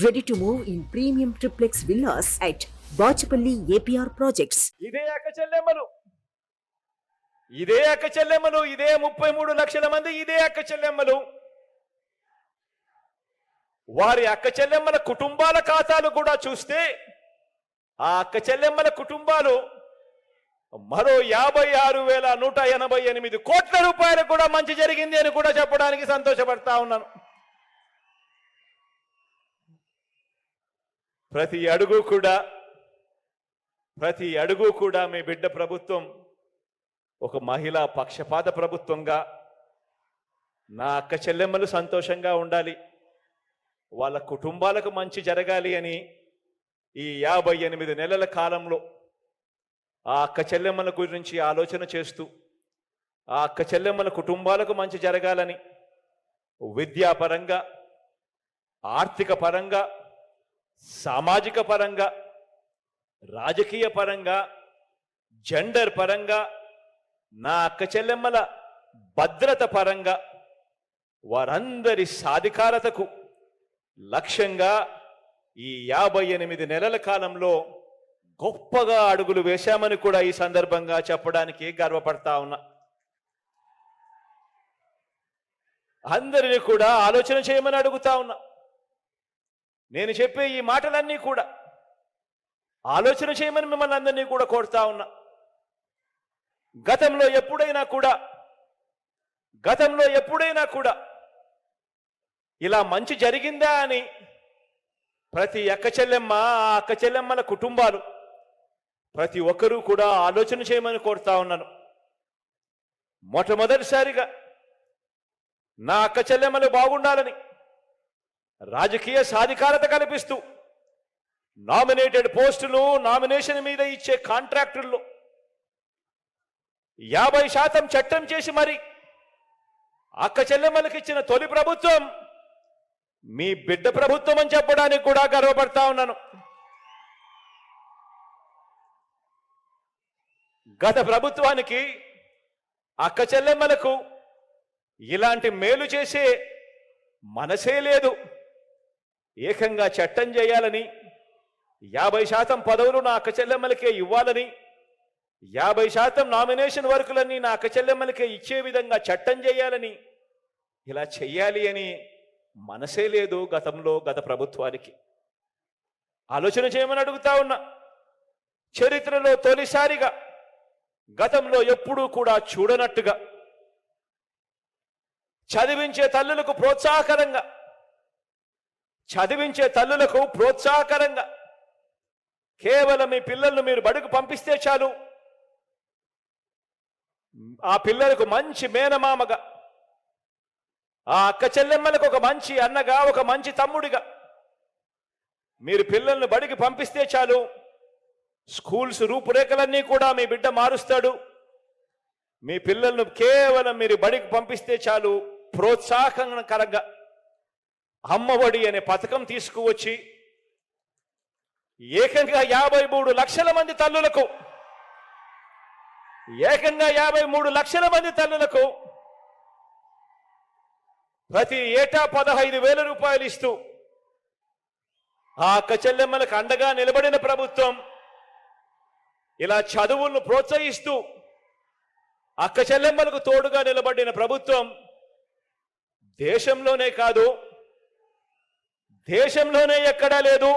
Ready to move in premium triplex villas at Bachapalli APR Projects. ఇదే అక్క చెల్లెమ్మలు ఇదే 33 లక్షల మంది ఇదే అక్క చెల్లెమ్మలు వారి అక్క చెల్లెమ్మల కుటుంబాల ఖాతాలు కూడా చూస్తే ఆ అక్క చెల్లెమ్మల కుటుంబాలు మరో 56,188 కోట్ల రూపాయలు కూడా మంచి జరిగింది అని కూడా చెప్పడానికి సంతోషపడతా ఉన్నాను. ప్రతి అడుగు కూడా మీ బిడ్డ ప్రభుత్వం ఒక మహిళా పక్షపాత ప్రభుత్వంగా నా అక్క చెల్లెమ్మలు సంతోషంగా ఉండాలి, వాళ్ళ కుటుంబాలకు మంచి జరగాలి అని ఈ 58 నెలల కాలంలో ఆ అక్క చెల్లెమ్మల గురించి ఆలోచన చేస్తూ ఆ అక్క చెల్లెమ్మల కుటుంబాలకు మంచి జరగాలని విద్యాపరంగా, ఆర్థిక పరంగా, సామాజిక పరంగా, రాజకీయ పరంగా, జెండర్ పరంగా, నా అక్క చెల్లెమ్మల భద్రత పరంగా వారందరి సాధికారతకు లక్ష్యంగా ఈ 58 నెలల కాలంలో గొప్పగా అడుగులు వేశామని కూడా ఈ సందర్భంగా చెప్పడానికి గర్వపడతా ఉన్నా. అందరినీ కూడా ఆలోచన చేయమని అడుగుతా ఉన్నా. నేను చెప్పే ఈ మాటలన్నీ కూడా ఆలోచన చేయమని మిమ్మల్ని అందరినీ కూడా కోరుతా ఉన్నా. గతంలో ఎప్పుడైనా కూడా ఇలా మంచి జరిగిందా అని ప్రతి అక్క చెల్లెమ్మ, ఆ అక్క చెల్లెమ్మల కుటుంబాలు ప్రతి ఒక్కరూ కూడా ఆలోచన చేయమని కోరుతా ఉన్నాను. మొట్టమొదటిసారిగా నా అక్క చెల్లెమ్మలు బాగుండాలని రాజకీయ సాధికారత కల్పిస్తూ నామినేటెడ్ పోస్టులు, నామినేషన్ మీద ఇచ్చే కాంట్రాక్టుల్లో 50% చట్టం చేసి మరి అక్క చెల్లెమ్మలకు ఇచ్చిన తొలి ప్రభుత్వం మీ బిడ్డ ప్రభుత్వం అని చెప్పడానికి కూడా గర్వపడతా ఉన్నాను. గత ప్రభుత్వానికి అక్క చెల్లెమ్మలకు ఇలాంటి మేలు చేసే మనసే లేదు. ఏకంగా చట్టం చేయాలని 50% పదవులు నా అక్క చెల్లెమ్మలకే ఇవ్వాలని, 50% నామినేషన్ వర్కులన్నీ నా అక్క చెల్లెమ్మలకే ఇచ్చే విధంగా చట్టం చేయాలని, ఇలా చెయ్యాలి అని మనసే లేదు గత ప్రభుత్వానికి. ఆలోచన చేయమని అడుగుతా ఉన్నా. చరిత్రలో తొలిసారిగా గతంలో ఎప్పుడూ కూడా చూడనట్టుగా చదివించే తల్లులకు ప్రోత్సాహకరంగా కేవలం మీ పిల్లలను మీరు బడుగు పంపిస్తే చాలు, ఆ పిల్లలకు మంచి మేనమామగా, ఆ అక్క చెల్లెమ్మలకు ఒక మంచి అన్నగా, ఒక మంచి తమ్ముడిగా మీరు పిల్లలను బడికి పంపిస్తే చాలు, స్కూల్స్ రూపురేఖలన్నీ కూడా మీ బిడ్డ మారుస్తాడు. మీ పిల్లలను కేవలం మీరు బడికి పంపిస్తే చాలు, ప్రోత్సాహకరంగా అమ్మఒడి అనే పథకం తీసుకువచ్చి ఏకంగా 53 లక్షల మంది తల్లులకు ప్రతి ఏటా 15,000 రూపాయలు ఇస్తూ ఆ అక్క చెల్లెమ్మలకు అండగా నిలబడిన ప్రభుత్వం, ఇలా చదువులను ప్రోత్సహిస్తూ అక్క చెల్లెమ్మలకు తోడుగా నిలబడిన ప్రభుత్వం దేశంలోనే కాదు, దేశంలోనే ఎక్కడా లేదు.